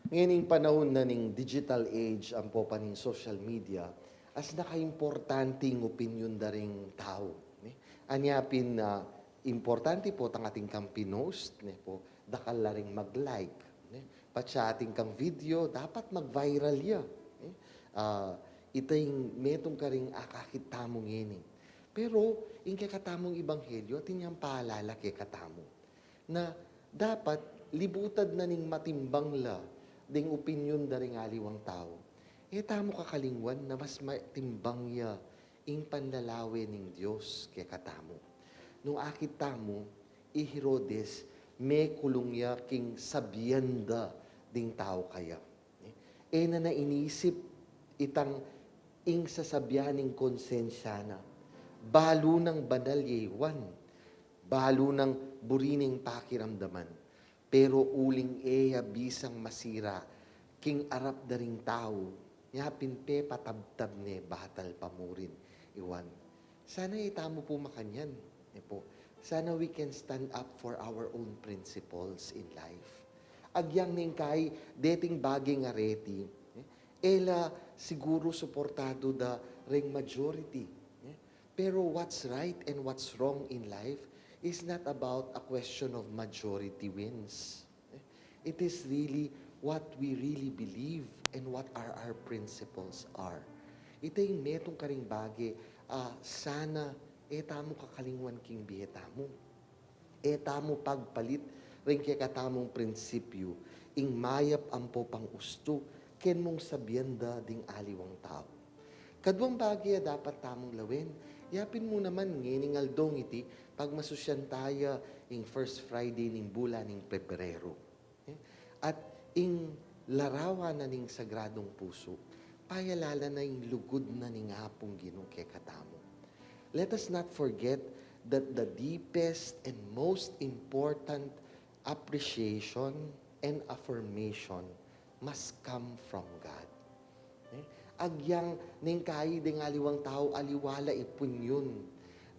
Ngayon yung panahon na ning digital age ang po paning social media, as nakaimportanting opinyon da ring tao. Ni? Anyapin na importante po tang ating kang pinost, ni po, dakal la ring mag-like. Ni? Pat sa ating kang video, dapat mag-viral ya. Ni? Itay metong ka ring akakita mo ngini. Pero, yung kakatamong ibanghelyo, tinyang paalala kay katamo na dapat libutad na ning matimbang la ding opinyon da ring aliwang tao. Tamo kakalingwan na mas matimbang ya ing panlalawe ning Diyos kay katamo. Nung akit tamo, Herodes, may kulong ya king sabyenda ding tao kaya. Na nainisip itang ing sasabyaning konsensya na balo ng banal yewan, balo ng burining pakiramdaman, pero uling eya bisang masira, king arap da ring tao, yapin pe patabtab ne batal pamurin, iwan. Sana itamo po makanyan. Po. Sana we can stand up for our own principles in life. Agyang ning kay dating baging areti, ela siguro suportado da ring majority. Pero what's right and what's wrong in life is not about a question of majority wins. It is really what we really believe and what our principles are. Ito yung metong karing bagi, sana tamo kakalingwan king biyetamo. Tamo pagpalit rin kaya katamong prinsipyo, ing mayap ampo pang usto, ken mong sabyenda ding aliwang tao. Kadwang bagay dapat tamong lawin, yapin mo naman ngining aldong iti, pag masusyan tayo ing first Friday ning bulan ning Pebrero. At ing larawan na ning sagradong puso, payalala na ing lugod na ning hapong ginong kay katamo. Let us not forget that the deepest and most important appreciation and affirmation must come from God. Agyang ning kayi ding aliwang tao aliwala ipunyon.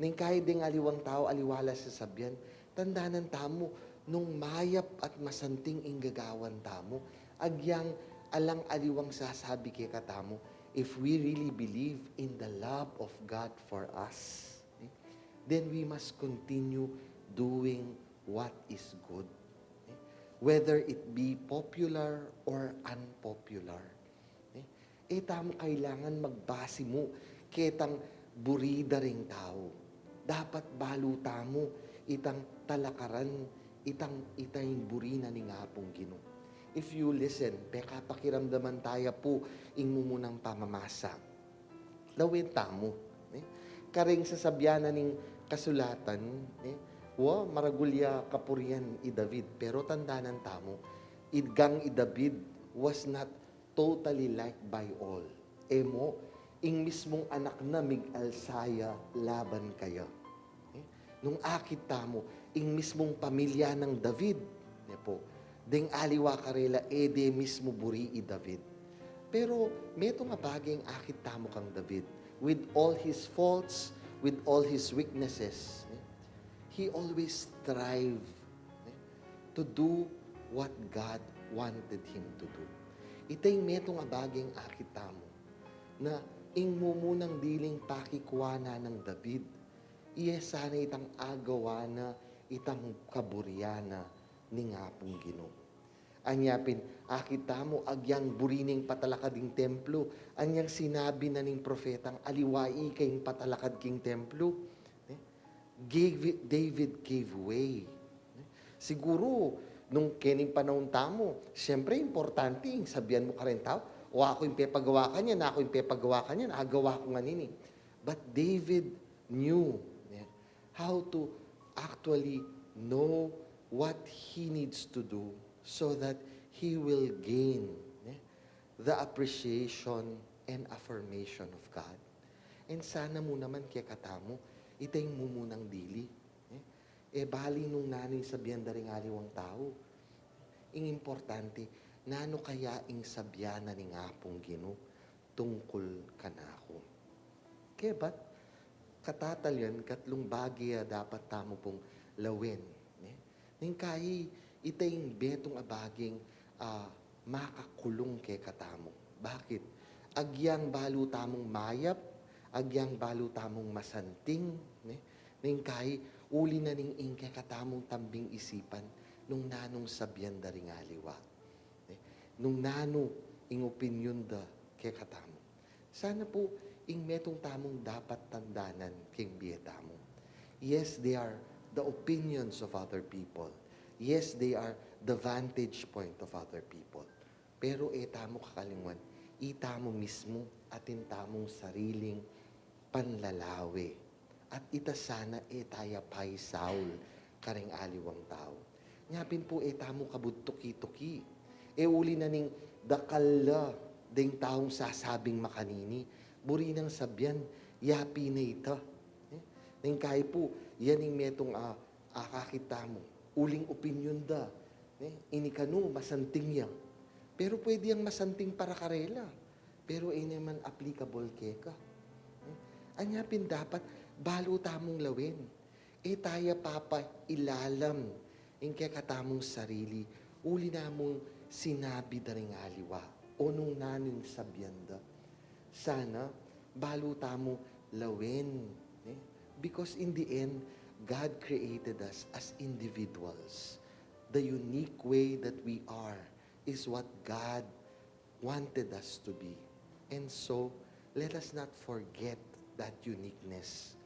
Ning kayi ding aliwang tao aliwala sa sabyan. Tandanan tamo nung mayap at masanting inggagawan tamo. Agyang alang aliwang sasabi kay katamo, if we really believe in the love of God for us, then we must continue doing what is good. Whether it be popular or unpopular. Tamo kailangan magbase mo ketang burida ring tao. Dapat baluta mo itang talakaran, itang burina ning hapong Ginoo. If you listen, peka pakiramdaman tayo po ing mumunang pamamasa. Lawin tamo. Karing sasabyanan ning kasulatan, maragulya kapurian i David, pero tandanan tamo, idgang i David was not totally liked by all. Emo, ing mismong anak na mig-alsaya laban kaya. Nung akit tamo, ing mismong pamilya ng David, po, ding aliwa karela, de mismo buri i David. Pero, meto nga bagay akit tamo kang David. With all his faults, with all his weaknesses, he always strived to do what God wanted him to do. Itay meto nga bagay akit tamo na ing mumunang diling pakikuana ng David, sana itang agawana, itang kaburyana ning hapong Ginoo. Anyapin, akita mo agyang burining patalakad ing templo, anyang sinabi na ning propetang aliwai kayong patalakad king templo. David gave way. Siguro, nung kening panahon tamo, siyempre importante, sabihan mo ka rin tao, o ako yung pepagawa ka niya, na ako yung pepagawa ka niya, agawa ko nga nini. But David knew how to actually know what he needs to do so that he will gain the appreciation and affirmation of God. And sana mo naman kaya katamo, itay mo munang dili. Bali nung nanay sabihan da rin aliwang tao. Ing importante, nano kaya ing sabyanan ni ngapong Ginoo tungkol kanako. Kaya ba't katatalyan katlong bagay dapat tamo pong lawin. Ning kayi itayong betong abaging makakulong kay katamo. Bakit? Agyang balu tamong mayap, agyang balu tamong masanting, ning kay uli na ning ingkay katamong tambing isipan, nung nanong sabyan da ring aliwa. Nung nano ing opinion da kay katamo. Sana po ing metong tamong dapat tandanan king biyetamo. Yes, they are the opinions of other people. Yes, they are the vantage point of other people. Pero tamo kakalingwan, itamo mismo atin tamong sariling panlalawi. At ita sana taya pay Saul, karing aliwang tao. Nyapin po tamo kabudtuki-tuki. Uli na ning dakala ding taong sasabing makanini. Buri ng sabyan, yapi na ita. Ning kay po, yan yung metong akakita mo. Uling opinion da. Inikano, masanting yan. Pero pwede yung masanting para karela. Pero naman applicable keka. Anyapin dapat, balo tamong lawin. Taya papa ilalam. Yung katamong sarili. Uli namong sinabi da ring aliwa. O nung naning sabyanda. Sana, balo tamo lawin. Because in the end, God created us as individuals. The unique way that we are is what God wanted us to be. And so, let us not forget that uniqueness.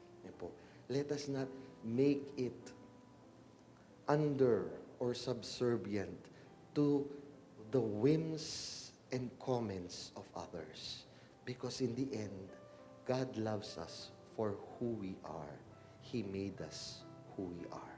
Let us not make it under or subservient to the whims and comments of others. Because in the end, God loves us for who we are. He made us who we are.